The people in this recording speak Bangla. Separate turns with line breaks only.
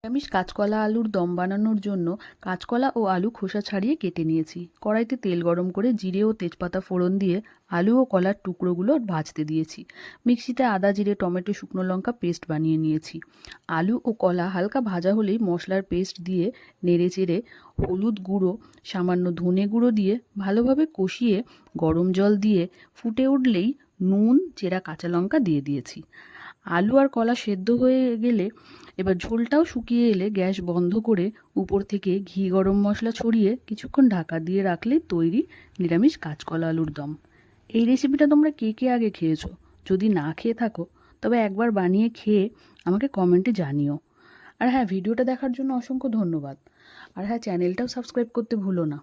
নিরামিষ কাঁচকলা আলুর দম বানানোর জন্য কাঁচকলা ও আলু খোসা ছাড়িয়ে কেটে নিয়েছি। কড়াইতে তেল গরম করে জিরে ও তেজপাতা ফোড়ন দিয়ে আলু ও কলার টুকরোগুলো ভাজতে দিয়েছি। মিক্সিতে আদা, জিরে, টমেটো, শুকনো লঙ্কা পেস্ট বানিয়ে নিয়েছি। আলু ও কলা হালকা ভাজা হলেই মশলার পেস্ট দিয়ে নেড়ে চেড়ে হলুদ গুঁড়ো, সামান্য ধনে গুঁড়ো দিয়ে ভালোভাবে কষিয়ে গরম জল দিয়ে ফুটে উঠলেই নুন, চেরা কাঁচা লঙ্কা দিয়ে দিয়েছি। আলু আর কলা সেদ্ধ হয়ে গেলে এবার ঝোলটাও শুকিয়ে এলে গ্যাস বন্ধ করে উপর থেকে ঘি গরম মশলা ছড়িয়ে কিছুক্ষণ ঢাকা দিয়ে রাখলেই তৈরি নিরামিষ কাঁচকলা আলুর দম। এই রেসিপিটা তোমরা কে কে আগে খেয়েছো? যদি না খেয়ে থাকো তবে একবার বানিয়ে খেয়ে আমাকে কমেন্টে জানিও। আর হ্যাঁ, ভিডিওটা দেখার জন্য অসংখ্য ধন্যবাদ। আর হ্যাঁ, চ্যানেলটাও সাবস্ক্রাইব করতে ভুলো না।